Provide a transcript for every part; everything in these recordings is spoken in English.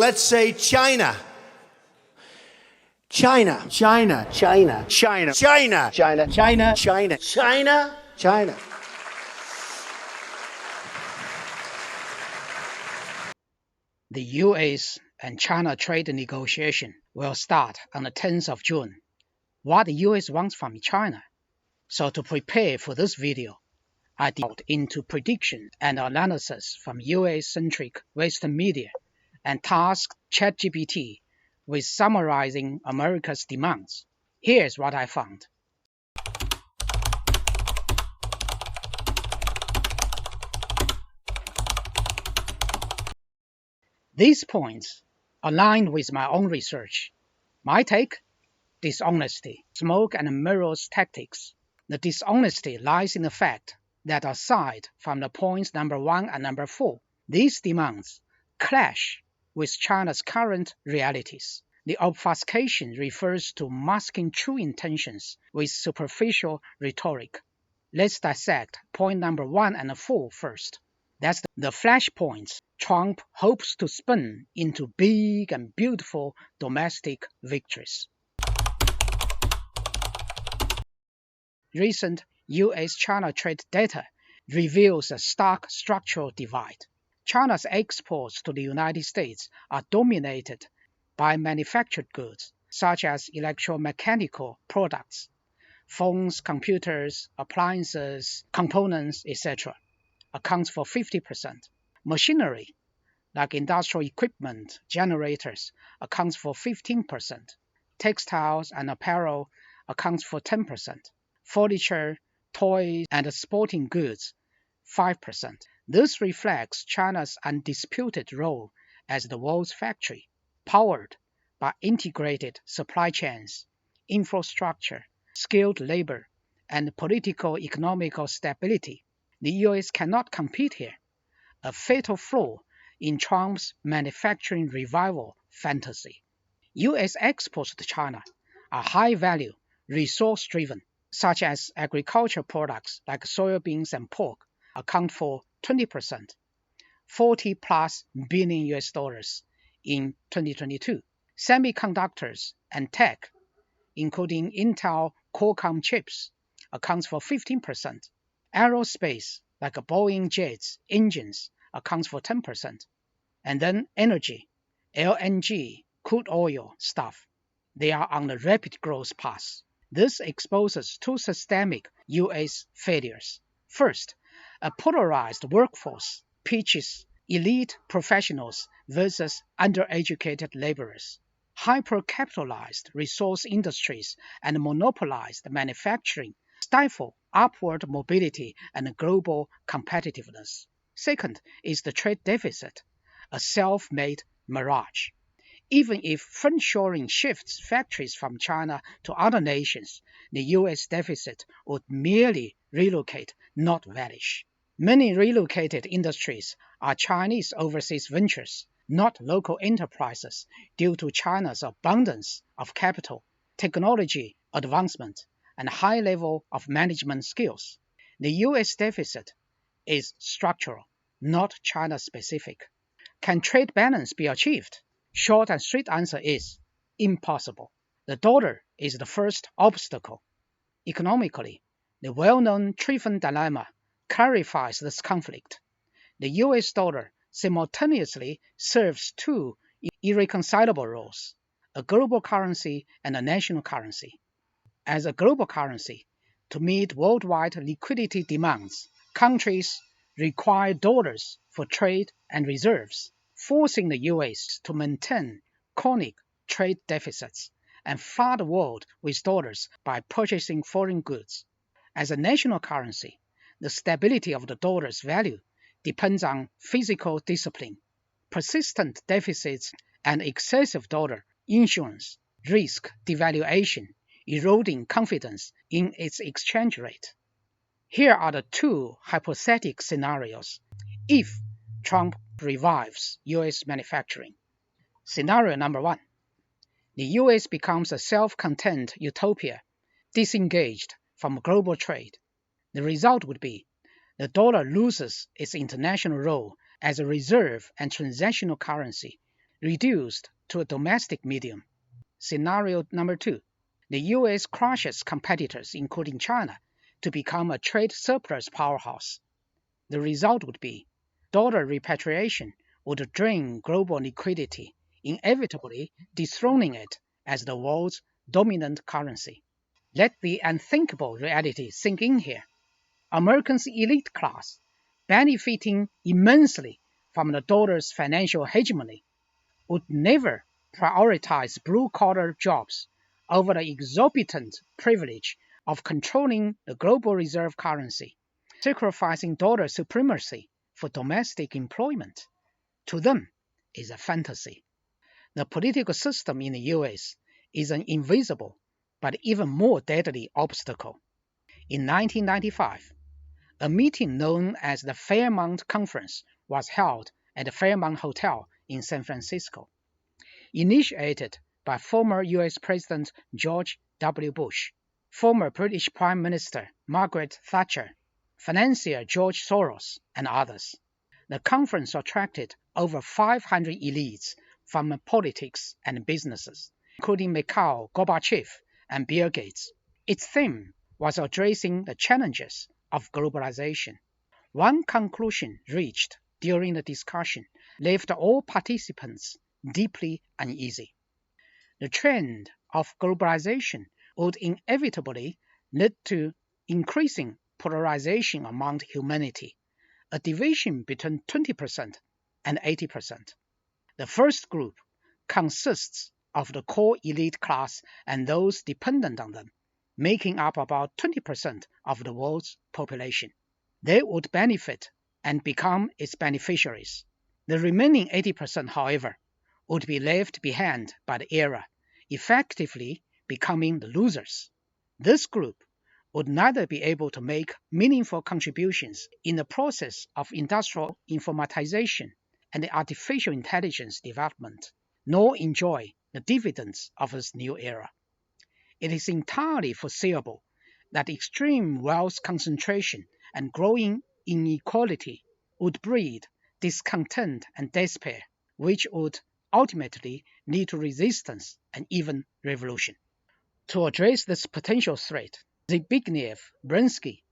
Let's say China. China. China. China. China. China. China. China. China. China. China. The US and China trade negotiation will start on the 10th of June. What the US wants from China. So to prepare for this video, I delved into prediction and analysis from US-centric Western media and tasked ChatGPT with summarizing America's demands. Here's what I found. These points align with my own research. My take? Dishonesty, smoke and mirrors tactics. The dishonesty lies in the fact that aside from the points number 1 and number 4, these demands clash with China's current realities. The obfuscation refers to masking true intentions with superficial rhetoric. Let's dissect point number 1 and 4 first. That's the flashpoints Trump hopes to spin into big and beautiful domestic victories. Recent US-China trade data reveals a stark structural divide. China's exports to the United States are dominated by manufactured goods, such as electromechanical products, phones, computers, appliances, components, etc., accounts for 50%. Machinery, like industrial equipment, generators, accounts for 15%. Textiles and apparel accounts for 10%. Furniture, toys, and sporting goods, 5%. This reflects China's undisputed role as the world's factory, powered by integrated supply chains, infrastructure, skilled labor, and political economical stability. The US cannot compete here, a fatal flaw in Trump's manufacturing revival fantasy. US exports to China are high-value, resource-driven, such as agriculture products like soybeans and pork, account for 20%, $40+ billion in 2022. Semiconductors and tech, including Intel Qualcomm chips, accounts for 15%. Aerospace, like Boeing jets, engines, accounts for 10%. And then energy, LNG, crude oil stuff. They are on a rapid growth path. This exposes two systemic US failures. First, a polarized workforce pitches elite professionals versus undereducated laborers. Hyper-capitalized resource industries and monopolized manufacturing stifle upward mobility and global competitiveness. Second is the trade deficit, a self-made mirage. Even if friendshoring shifts factories from China to other nations, the US deficit would merely relocate, not vanish. Many relocated industries are Chinese overseas ventures, not local enterprises, due to China's abundance of capital, technology advancement, and high level of management skills. The US deficit is structural, not China-specific. Can trade balance be achieved? Short and sweet answer is impossible. The dollar is the first obstacle. Economically, the well-known Triffin dilemma clarifies this conflict. The US dollar simultaneously serves two irreconcilable roles, a global currency and a national currency. As a global currency, to meet worldwide liquidity demands, countries require dollars for trade and reserves, forcing the US to maintain chronic trade deficits and flood the world with dollars by purchasing foreign goods. As a national currency, the stability of the dollar's value depends on physical discipline. Persistent deficits and excessive dollar issuance risk devaluation, eroding confidence in its exchange rate. Here are the two hypothetical scenarios if Trump revives US manufacturing. Scenario number 1. The US becomes a self-contained utopia, disengaged from global trade. The result would be the dollar loses its international role as a reserve and transactional currency, reduced to a domestic medium. Scenario number 2. The US crushes competitors, including China, to become a trade surplus powerhouse. The result would be dollar repatriation would drain global liquidity, inevitably dethroning it as the world's dominant currency. Let the unthinkable reality sink in here. America's elite class, benefiting immensely from the dollar's financial hegemony, would never prioritize blue-collar jobs over the exorbitant privilege of controlling the global reserve currency, sacrificing dollar supremacy for domestic employment. To them, is a fantasy. The political system in the US is an invisible but even more deadly obstacle. In 1995, a meeting known as the Fairmont Conference was held at the Fairmont Hotel in San Francisco. Initiated by former US President George W. Bush, former British Prime Minister Margaret Thatcher, financier George Soros, and others. The conference attracted over 500 elites from politics and businesses, including Mikhail Gorbachev and Bill Gates. Its theme was addressing the challenges of globalization. One conclusion reached during the discussion left all participants deeply uneasy. The trend of globalization would inevitably lead to increasing polarization among humanity, a division between 20% and 80%. The first group consists of the core elite class and those dependent on them, making up about 20% of the world's population. They would benefit and become its beneficiaries. The remaining 80%, however, would be left behind by the era, effectively becoming the losers. This group would neither be able to make meaningful contributions in the process of industrial informatization and the artificial intelligence development, nor enjoy the dividends of this new era. It is entirely foreseeable that extreme wealth concentration and growing inequality would breed discontent and despair, which would ultimately lead to resistance and even revolution. To address this potential threat, Zbigniew Brzezinski,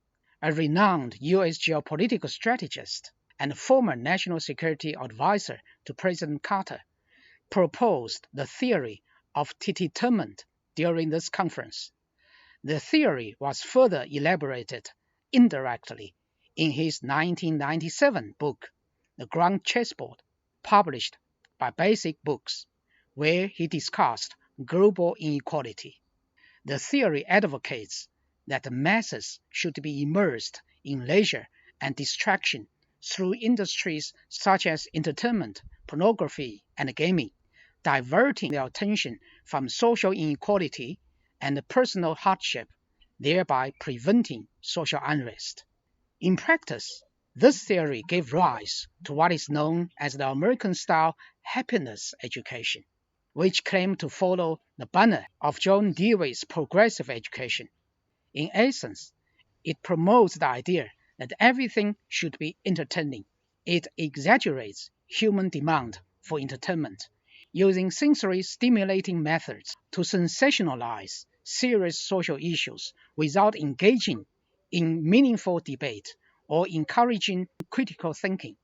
a renowned US geopolitical strategist and former national security advisor to President Carter, proposed the theory of tititerment during this conference. The theory was further elaborated indirectly in his 1997 book, The Grand Chessboard, published by Basic Books, where he discussed global inequality. The theory advocates that the masses should be immersed in leisure and distraction through industries such as entertainment, pornography, and gaming, diverting their attention from social inequality and personal hardship, thereby preventing social unrest. In practice, this theory gave rise to what is known as the American-style happiness education, which claimed to follow the banner of John Dewey's progressive education. In essence, it promotes the idea that everything should be entertaining. It exaggerates human demand for entertainment, using sensory stimulating methods to sensationalize serious social issues without engaging in meaningful debate or encouraging critical thinking.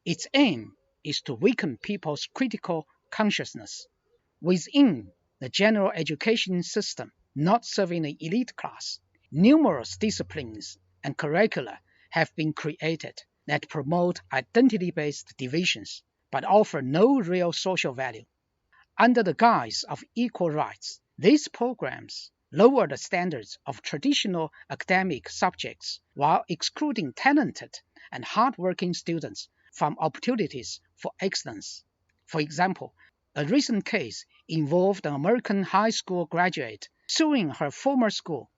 Its aim is to weaken people's critical consciousness. Within the general education system not serving the elite class, numerous disciplines and curricula have been created that promote identity-based divisions but offer no real social value. Under the guise of equal rights, these programs lower the standards of traditional academic subjects while excluding talented and hardworking students from opportunities for excellence. For example, a recent case involved an American high school graduate suing her former school,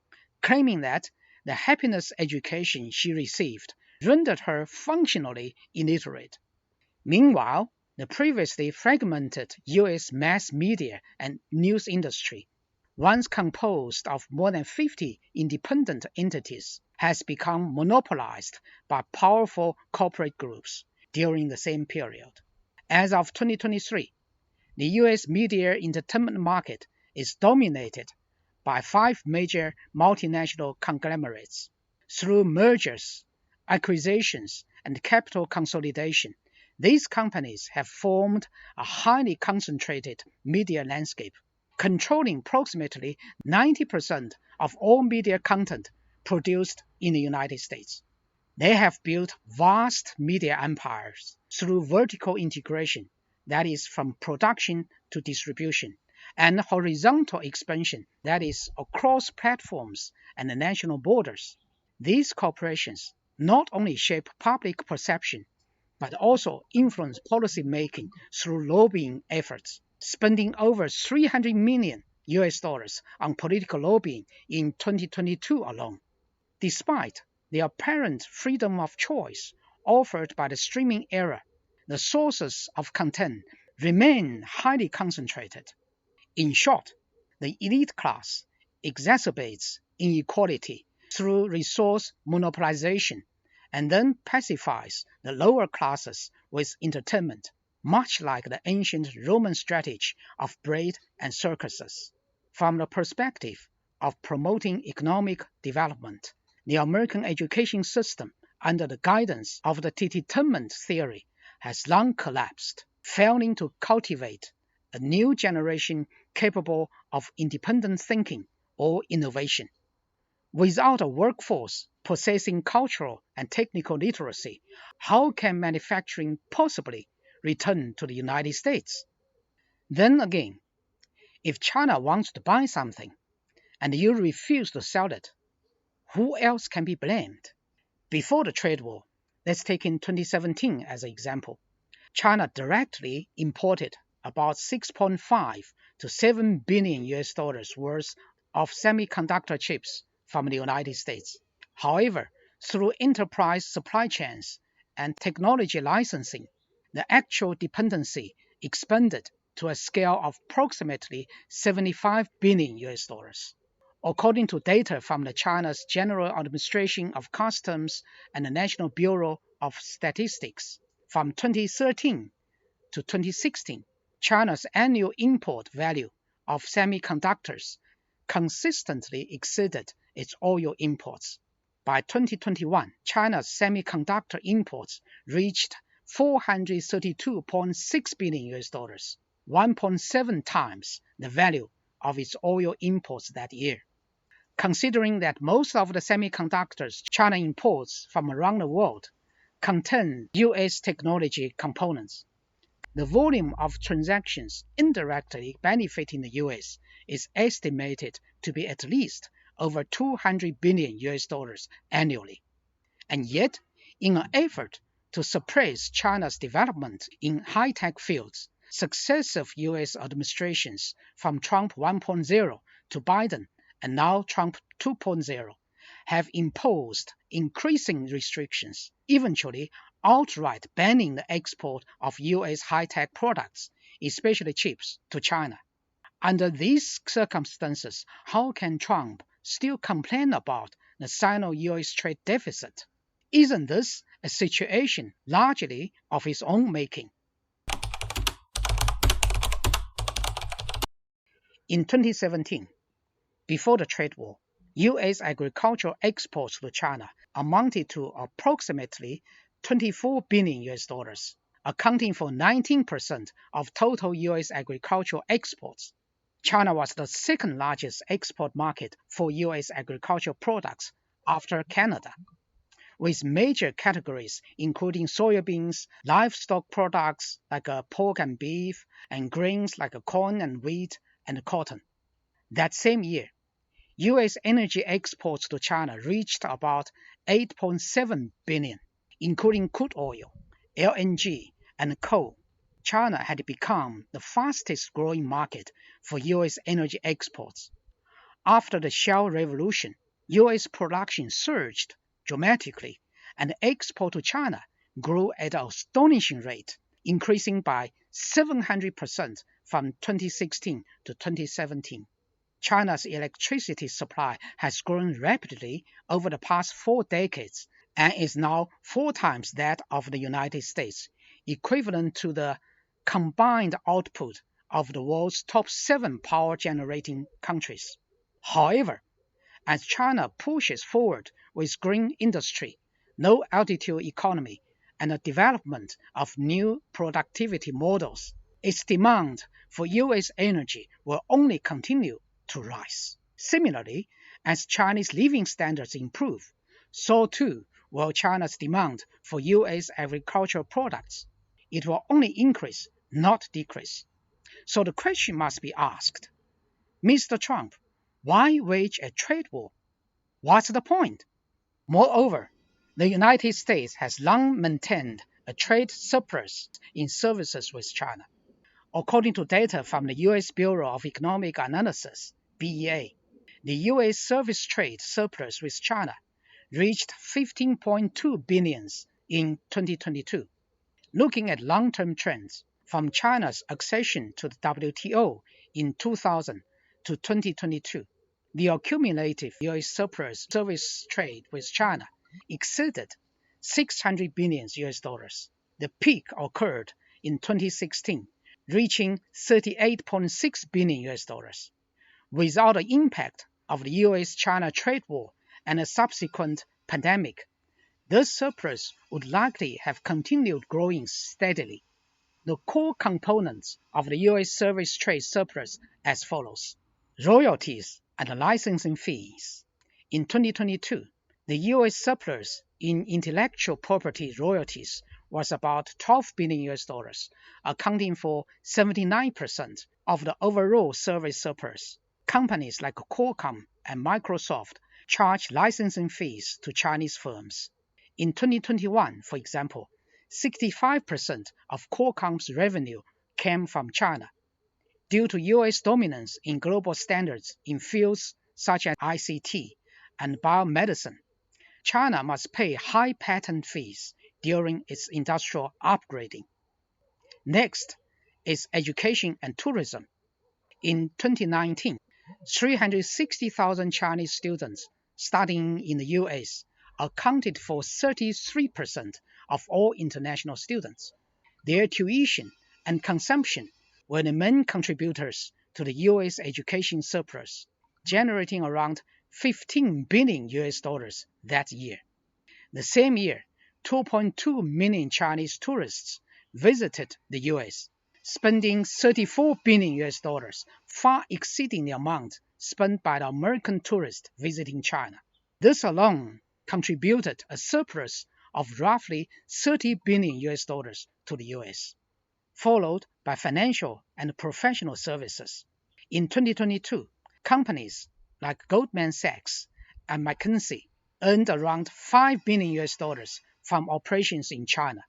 claiming that the happiness education she received rendered her functionally illiterate. Meanwhile, the previously fragmented US mass media and news industry, once composed of more than 50 independent entities, has become monopolized by powerful corporate groups during the same period. As of 2023, the US media entertainment market is dominated by 5 major multinational conglomerates. Through mergers, acquisitions, and capital consolidation, these companies have formed a highly concentrated media landscape, controlling approximately 90% of all media content produced in the United States. They have built vast media empires through vertical integration, that is, from production to distribution, and horizontal expansion, that is, across platforms and national borders. These corporations not only shape public perception, but also influence policy making through lobbying efforts, spending over 300 million US dollars on political lobbying in 2022 alone. Despite the apparent freedom of choice offered by the streaming era, the sources of content remain highly concentrated. In short, the elite class exacerbates inequality through resource monopolization and then pacifies the lower classes with entertainment, much like the ancient Roman strategy of bread and circuses. From the perspective of promoting economic development, the American education system, under the guidance of the entertainment theory, has long collapsed, failing to cultivate a new generation capable of independent thinking or innovation. Without a workforce possessing cultural and technical literacy, how can manufacturing possibly return to the United States? Then again, if China wants to buy something and you refuse to sell it, who else can be blamed? Before the trade war, let's take in 2017 as an example. China directly imported about 6.5 to 7 billion US dollars worth of semiconductor chips from the United States. However, through enterprise supply chains and technology licensing, the actual dependency expanded to a scale of approximately 75 billion US dollars. According to data from the China's General Administration of Customs and the National Bureau of Statistics, from 2013 to 2016, China's annual import value of semiconductors consistently exceeded its oil imports. By 2021, China's semiconductor imports reached 432.6 billion US dollars, 1.7 times the value of its oil imports that year. Considering that most of the semiconductors China imports from around the world contain US technology components, the volume of transactions indirectly benefiting the US is estimated to be at least over 200 billion US dollars annually. And yet, in an effort to suppress China's development in high-tech fields, successive US administrations from Trump 1.0 to Biden and now Trump 2.0 have imposed increasing restrictions, eventually outright banning the export of US high-tech products, especially chips, to China. Under these circumstances, how can Trump still complain about the Sino-US trade deficit? Isn't this a situation largely of his own making? In 2017, before the trade war, US agricultural exports to China amounted to approximately 24 billion US dollars, accounting for 19% of total US agricultural exports. China was the second largest export market for US agricultural products after Canada, with major categories including soybeans, livestock products like pork and beef, and grains like corn and wheat and cotton. That same year, US energy exports to China reached about 8.7 billion, including crude oil, LNG, and coal. China had become the fastest growing market for US energy exports. After the Shale Revolution, US production surged dramatically, and export to China grew at an astonishing rate, increasing by 700% from 2016 to 2017. China's electricity supply has grown rapidly over the past 4 decades and is now 4 times that of the United States, equivalent to the combined output of the world's top 7 power generating countries. However, as China pushes forward with green industry, low altitude economy, and the development of new productivity models, its demand for US energy will only continue to rise. Similarly, as Chinese living standards improve, so too will China's demand for US agricultural products. It will only increase, not decrease. So the question must be asked, Mr. Trump, why wage a trade war? What's the point? Moreover, the United States has long maintained a trade surplus in services with China. According to data from the US Bureau of Economic Analysis, BEA, the US service trade surplus with China reached 15.2 billion in 2022. Looking at long-term trends, from China's accession to the WTO in 2000 to 2022, the accumulative US surplus service trade with China exceeded 600 billion US dollars. The peak occurred in 2016, reaching 38.6 billion US dollars. Without the impact of the US-China trade war and a subsequent pandemic, the surplus would likely have continued growing steadily. The core components of the US service trade surplus as follows: royalties and licensing fees. In 2022, the US surplus in intellectual property royalties was about 12 billion US dollars, accounting for 79% of the overall service surplus. Companies like Qualcomm and Microsoft charge licensing fees to Chinese firms. In 2021, for example, 65% of Qualcomm's revenue came from China. Due to US dominance in global standards in fields such as ICT and biomedicine, China must pay high patent fees during its industrial upgrading. Next is education and tourism. In 2019, 360,000 Chinese students studying in the US accounted for 33% of all international students. Their tuition and consumption were the main contributors to the US education surplus, generating around 15 billion US dollars that year. The same year, 2.2 million Chinese tourists visited the US, spending 34 billion US dollars, far exceeding the amount spent by the American tourist visiting China. This alone contributed a surplus of roughly 30 billion US dollars to the US, followed by financial and professional services. In 2022, companies like Goldman Sachs and McKinsey earned around 5 billion US dollars from operations in China.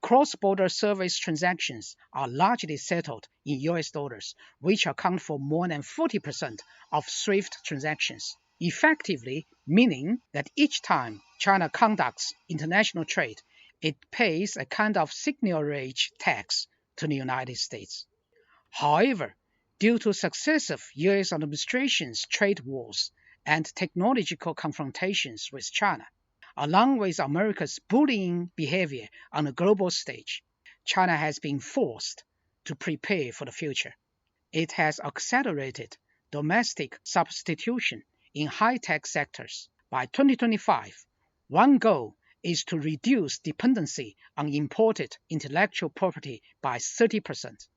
Cross-border service transactions are largely settled in US dollars, which account for more than 40% of SWIFT transactions, effectively meaning that each time China conducts international trade, it pays a kind of signal-rate tax to the United States. However, due to successive US administration's trade wars and technological confrontations with China, along with America's bullying behavior on the global stage, China has been forced to prepare for the future. It has accelerated domestic substitution in high-tech sectors. By 2025, one goal is to reduce dependency on imported intellectual property by 30%.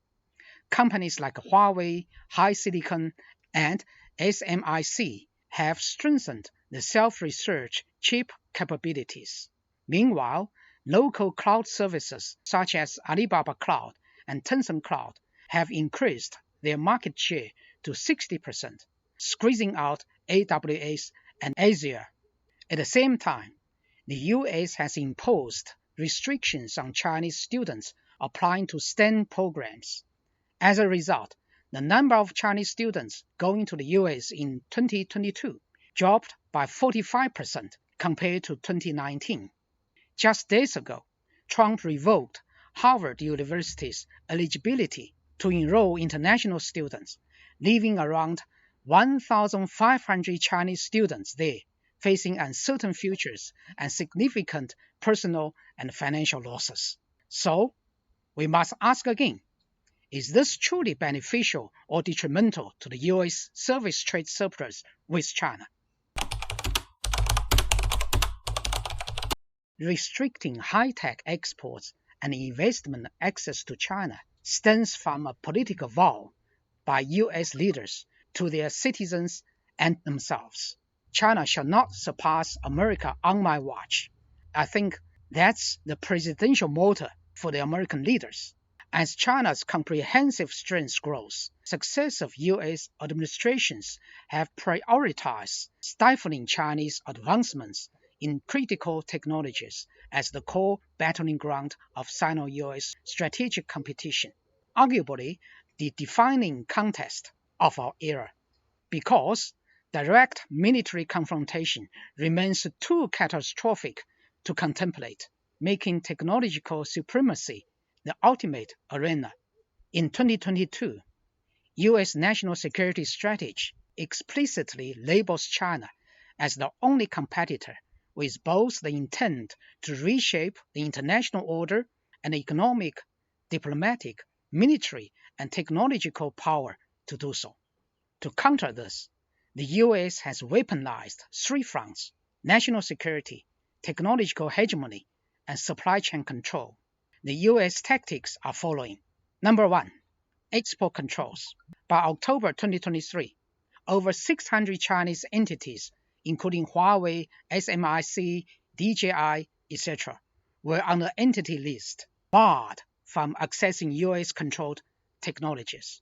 Companies like Huawei, HiSilicon, and SMIC have strengthened the self-research chip capabilities. Meanwhile, local cloud services such as Alibaba Cloud and Tencent Cloud have increased their market share to 60%, squeezing out AWS and Azure. At the same time, the US has imposed restrictions on Chinese students applying to STEM programs. As a result, the number of Chinese students going to the US in 2022 dropped by 45% compared to 2019. Just days ago, Trump revoked Harvard University's eligibility to enroll international students, leaving around 1,500 Chinese students there facing uncertain futures and significant personal and financial losses. So, we must ask again, Is this truly beneficial or detrimental to the U.S. service trade surplus with China? Restricting high-tech exports and investment access to China stems from a political vow by U.S. leaders to their citizens and themselves. China shall not surpass America on my watch. I think that's the presidential motto for the American leaders. As China's comprehensive strength grows, successive U.S. administrations have prioritized stifling Chinese advancements in critical technologies as the core battling ground of Sino-U.S. strategic competition, arguably the defining contest of our era, because direct military confrontation remains too catastrophic to contemplate, making technological supremacy the ultimate arena. In 2022, U.S. national security strategy explicitly labels China as the only competitor with both the intent to reshape the international order and economic, diplomatic, military, and technological power to do so. To counter this, the U.S. has weaponized three fronts: national security, technological hegemony, and supply chain control. The U.S. tactics are following. Number one, export controls. By October 2023, over 600 Chinese entities, including Huawei, SMIC, DJI, etc., were on the entity list, barred from accessing U.S.-controlled technologies.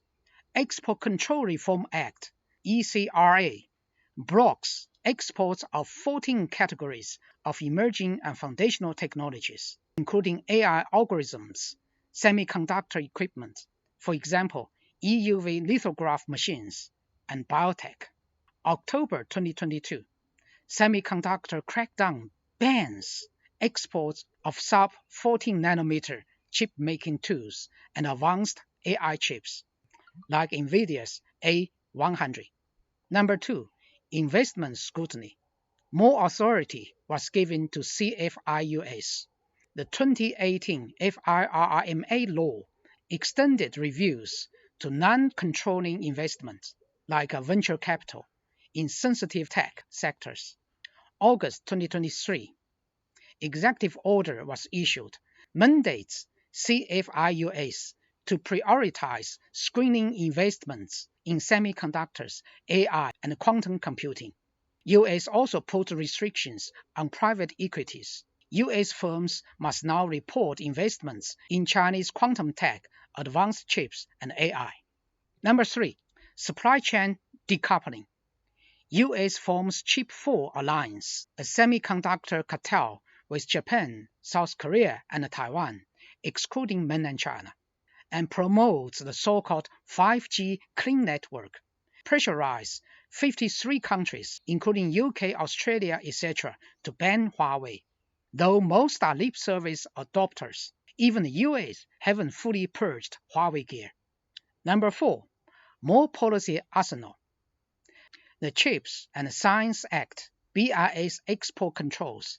Export Control Reform Act, ECRA, blocks exports of 14 categories of emerging and foundational technologies, including AI algorithms, semiconductor equipment, for example, EUV lithograph machines, and biotech. October 2022, semiconductor crackdown bans exports of sub-14 nanometer chip-making tools and advanced AI chips, like NVIDIA's A100. Number two, investment scrutiny. More authority was given to CFIUS. The 2018 FIRRMA law extended reviews to non-controlling investments, like venture capital, in sensitive tech sectors. August 2023, executive order was issued, mandates CFIUS to prioritize screening investments in semiconductors, AI, and quantum computing. U.S. also put restrictions on private equities. U.S. firms must now report investments in Chinese quantum tech, advanced chips, and AI. Number three, supply chain decoupling. U.S. forms Chip 4 Alliance, a semiconductor cartel with Japan, South Korea, and Taiwan, excluding mainland China, and promotes the so-called 5G clean network, pressurize 53 countries, including UK, Australia, etc., to ban Huawei. Though most are lip service adopters, even the US haven't fully purged Huawei gear. Number four, more policy arsenal. The CHIPS and Science Act, BIS export controls,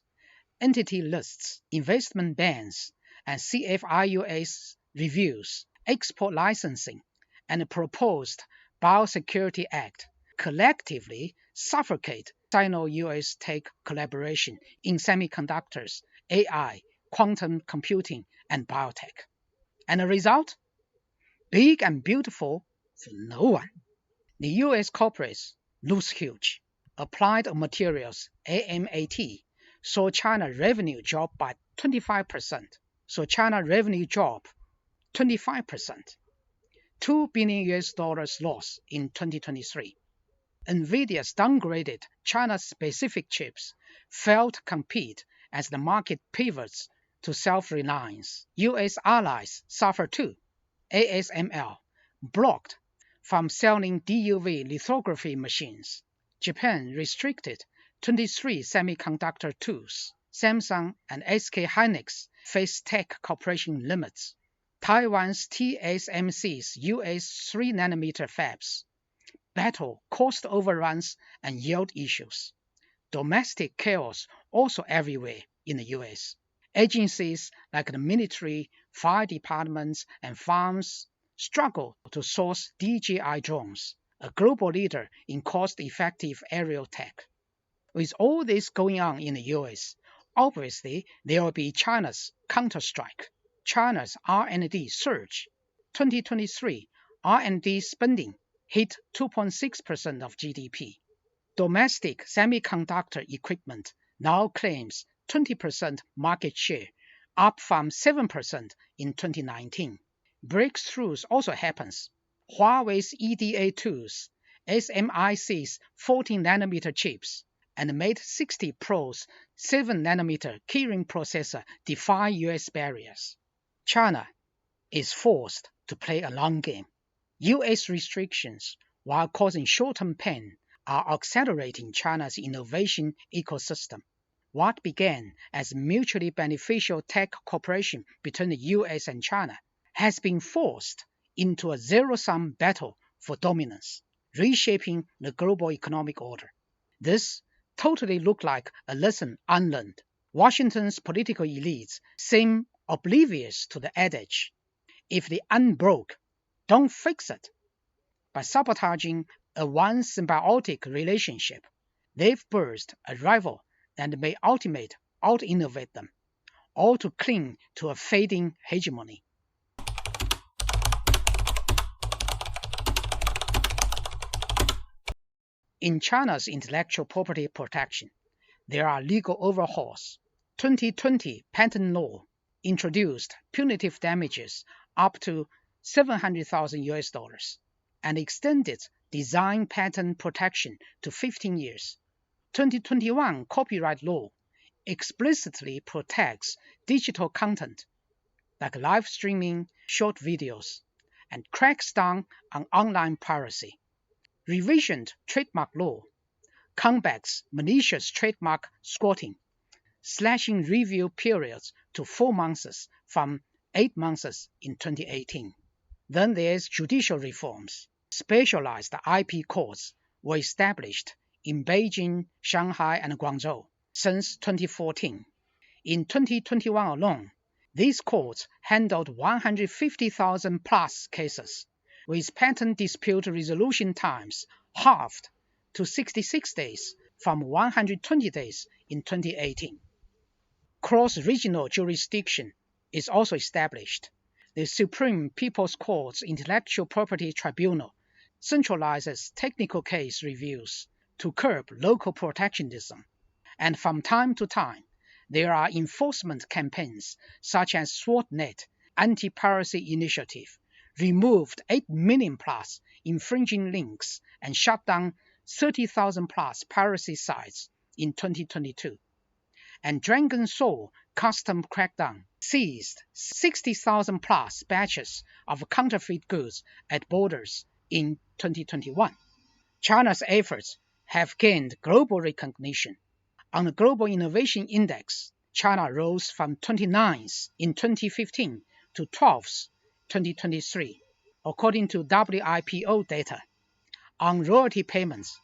entity lists, investment bans, and CFIUS reviews, export licensing, and the proposed Biosecurity Act collectively suffocate Sino-US tech collaboration in semiconductors, AI, quantum computing, and biotech. And the result? Big and beautiful for no one. The US corporates lose huge. Applied Materials, AMAT, saw China revenue drop by 25%. So China revenue drop 25%. $2 billion loss in 2023. NVIDIA's downgraded China-specific chips failed to compete as the market pivots to self-reliance. US allies suffer too. ASML blocked from selling DUV lithography machines. Japan restricted 23 semiconductor tools. Samsung and SK Hynix face tech cooperation limits. Taiwan's TSMC's US 3 nanometer fabs battle cost overruns and yield issues. Domestic chaos also everywhere in the US. Agencies like the military, fire departments, and farms struggled to source DJI drones, a global leader in cost-effective aerial tech. With all this going on in the US, obviously there will be China's counterstrike. China's R&D surge. 2023 R&D spending hit 2.6% of GDP. Domestic semiconductor equipment now claims 20% market share, up from 7% in 2019. Breakthroughs also happens. Huawei's EDA tools, SMIC's 14nm chips, and Mate 60 Pro's 7nm Kirin processor defy US barriers. China is forced to play a long game. US restrictions, while causing short-term pain, are accelerating China's innovation ecosystem. What began as mutually beneficial tech cooperation between the US and China has been forced into a zero-sum battle for dominance, reshaping the global economic order. This totally looked like a lesson unlearned. Washington's political elites seem oblivious to the adage, if the unbroke, don't fix it. By sabotaging a once symbiotic relationship, they've birthed a rival that may ultimately out-innovate them, all to cling to a fading hegemony. In China's intellectual property protection, there are legal overhauls. 2020 patent law introduced punitive damages up to $700,000 and extended design patent protection to 15 years. 2021 copyright law explicitly protects digital content like live streaming, short videos, and cracks down on online piracy. Revisioned trademark law combats malicious trademark squatting, slashing review periods to 4 months from 8 months in 2018. Then there's judicial reforms. Specialized IP courts were established in Beijing, Shanghai, and Guangzhou since 2014. In 2021 alone, these courts handled 150,000 plus cases, with patent dispute resolution times halved to 66 days from 120 days in 2018. Cross-regional jurisdiction is also established. The Supreme People's Court's Intellectual Property Tribunal centralizes technical case reviews to curb local protectionism, and from time to time, there are enforcement campaigns such as SWORDNet anti-piracy initiative, removed 8 million plus infringing links and shut down 30,000 plus piracy sites in 2022. And Dragon Soul custom crackdown seized 60,000 plus batches of counterfeit goods at borders in 2021. China's efforts have gained global recognition. On the Global Innovation Index, China rose from 29th in 2015 to 12th 2023, according to WIPO data. On royalty payments,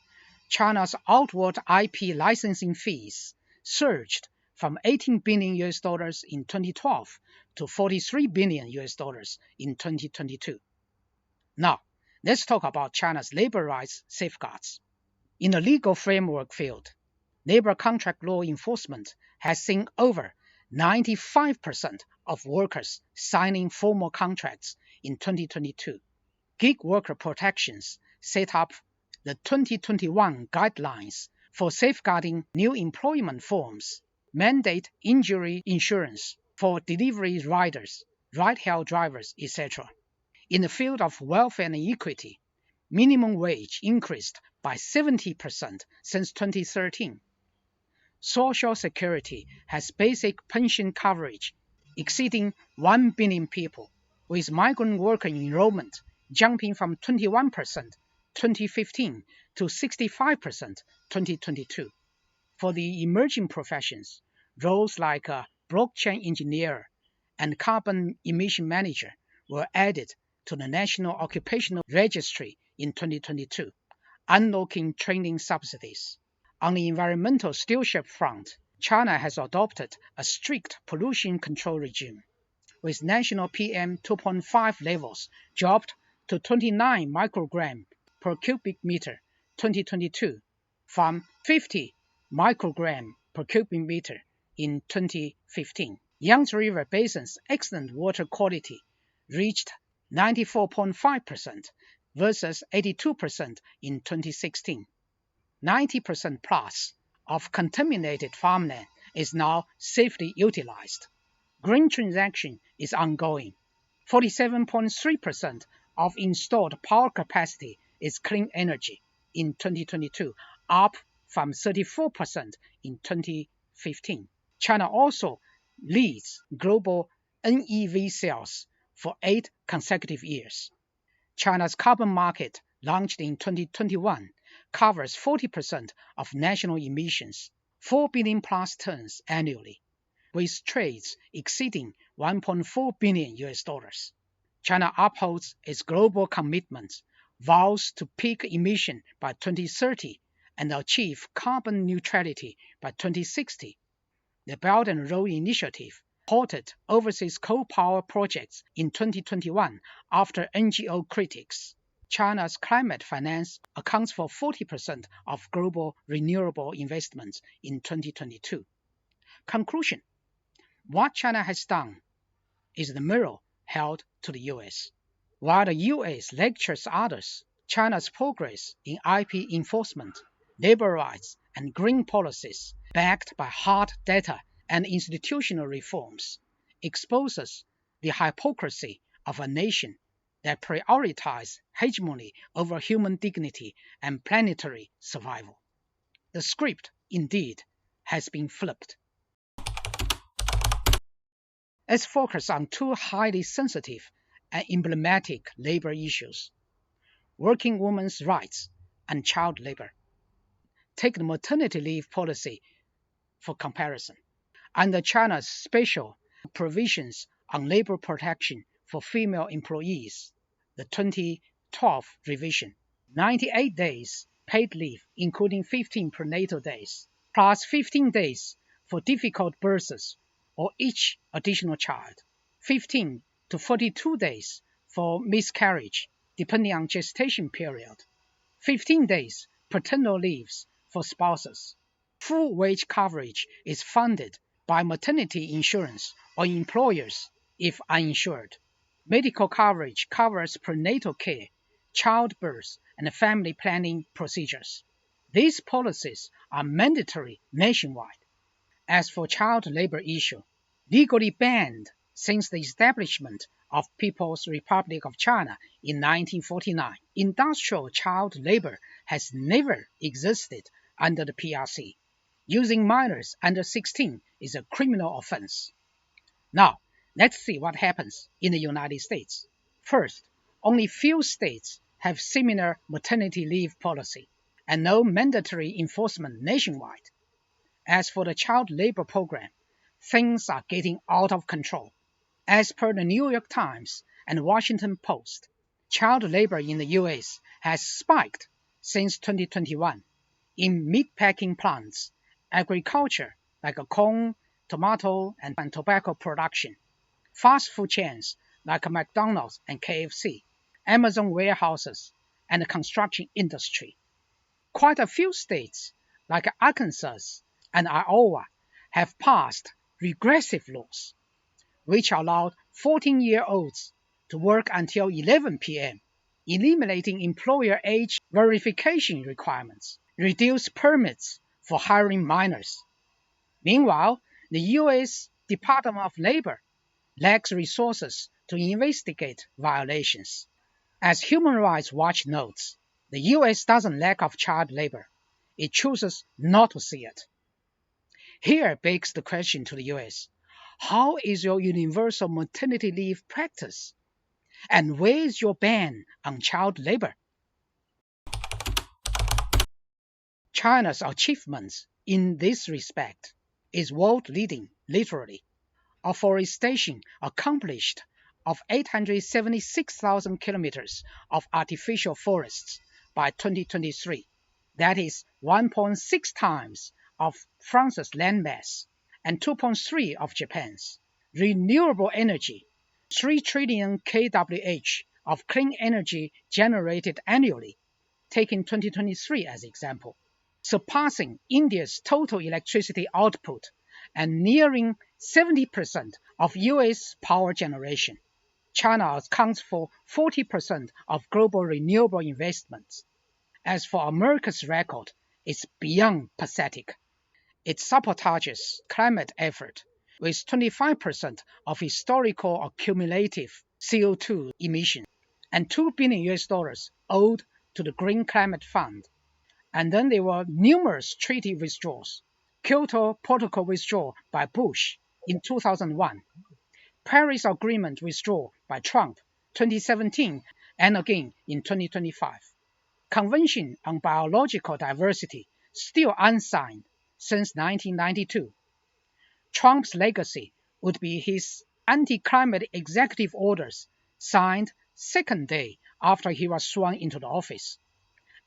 China's outward IP licensing fees surged from $18 billion in 2012 to $43 billion in 2022. Now, let's talk about China's labor rights safeguards. In the legal framework field, labor contract law enforcement has seen over 95% of workers signing formal contracts in 2022. Gig worker protections set up the 2021 guidelines for safeguarding new employment forms, mandate injury insurance for delivery riders, ride-hail drivers, etc. In the field of welfare and equity, minimum wage increased by 70% since 2013. Social Security has basic pension coverage exceeding 1 billion people, with migrant worker enrollment jumping from 21% 2015 to 65% 2022. For the emerging professions, roles like a blockchain engineer and carbon emission manager were added to the National Occupational Registry in 2022, unlocking training subsidies. On the environmental stewardship front, China has adopted a strict pollution control regime, with national PM 2.5 levels dropped to 29 microgram per cubic meter 2022 from 50 microgram per cubic meter in 2015. Yangtze River Basin's excellent water quality reached 94.5% versus 82% in 2016. 90% plus of contaminated farmland is now safely utilized. Green transaction is ongoing. 47.3% of installed power capacity is clean energy in 2022, up from 34% in 2015. China also leads global NEV sales for 8 consecutive years. China's carbon market, launched in 2021, covers 40% of national emissions, 4 billion plus tons annually, with trades exceeding $1.4 billion. China upholds its global commitments, vows to peak emission by 2030 and achieve carbon neutrality by 2060. The Belt and Road Initiative halted overseas coal power projects in 2021 after NGO critics. China's climate finance accounts for 40% of global renewable investments in 2022. Conclusion: what China has done is the mirror held to the US. While the US lectures others, China's progress in IP enforcement, labor rights, and green policies, backed by hard data and institutional reforms, exposes the hypocrisy of a nation that prioritizes hegemony over human dignity and planetary survival. The script, indeed, has been flipped. Let's focus on two highly sensitive and emblematic labor issues: working women's rights and child labor. Take the maternity leave policy for comparison. Under China's special provisions on labor protection for female employees, the 2012 revision, 98 days paid leave, including 15 prenatal days, plus 15 days for difficult births or each additional child, 15 to 42 days for miscarriage, depending on gestation period, 15 days paternal leaves for spouses. Full wage coverage is funded by maternity insurance or employers if uninsured. Medical coverage covers prenatal care, childbirth, and family planning procedures. These policies are mandatory nationwide. As for child labor issue, legally banned since the establishment of People's Republic of China in 1949, industrial child labor has never existed under the PRC. Using minors under 16 is a criminal offense. Now, let's see what happens in the United States. First, only few states have similar maternity leave policy and no mandatory enforcement nationwide. As for the child labor program, things are getting out of control. As per the New York Times and Washington Post, child labor in the US has spiked since 2021 in meatpacking plants, agriculture like corn, tomato, and tobacco production, fast food chains like McDonald's and KFC, Amazon warehouses, and the construction industry. Quite a few states like Arkansas and Iowa have passed regressive laws, which allowed 14-year-olds to work until 11 p.m., eliminating employer age verification requirements, reduced permits for hiring minors. Meanwhile, the U.S. Department of Labor lacks resources to investigate violations. As Human Rights Watch notes, the U.S. doesn't lack of child labor. It chooses not to see it. Here begs the question to the U.S. How is your universal maternity leave practice? And where is your ban on child labor? China's achievements in this respect is world-leading, literally. Afforestation accomplished of 876,000 kilometers of artificial forests by 2023. That is 1.6 times of France's landmass and 2.3 of Japan's. Renewable energy 3 trillion kWh of clean energy generated annually, taking 2023 as example, surpassing India's total electricity output and nearing 70% of US power generation. China accounts for 40% of global renewable investments. As for America's record, it's beyond pathetic. It sabotages climate effort with 25% of historical cumulative CO2 emissions and $2 billion US owed to the Green Climate Fund. And then there were numerous treaty withdrawals. Kyoto Protocol withdrawal by Bush in 2001, Paris Agreement withdrawal by Trump 2017 and again in 2025. Convention on Biological Diversity still unsigned since 1992. Trump's legacy would be his anti-climate executive orders signed second day after he was sworn into the office.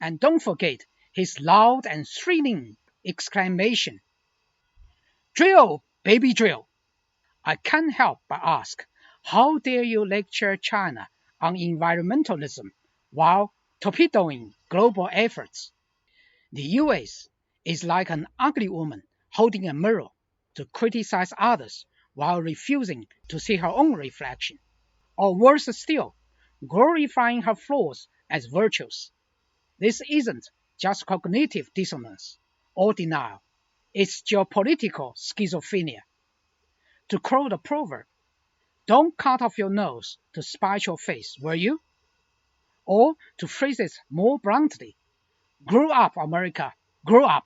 And don't forget his loud and thrilling exclamation, "Drill, baby, drill!" I can't help but ask, how dare you lecture China on environmentalism while torpedoing global efforts? The US is like an ugly woman holding a mirror to criticize others while refusing to see her own reflection, or worse still, glorifying her flaws as virtues. This isn't just cognitive dissonance or denial, it's geopolitical schizophrenia. To quote a proverb, don't cut off your nose to spite your face, will you? Or, to phrase it more bluntly, grow up, America, grow up.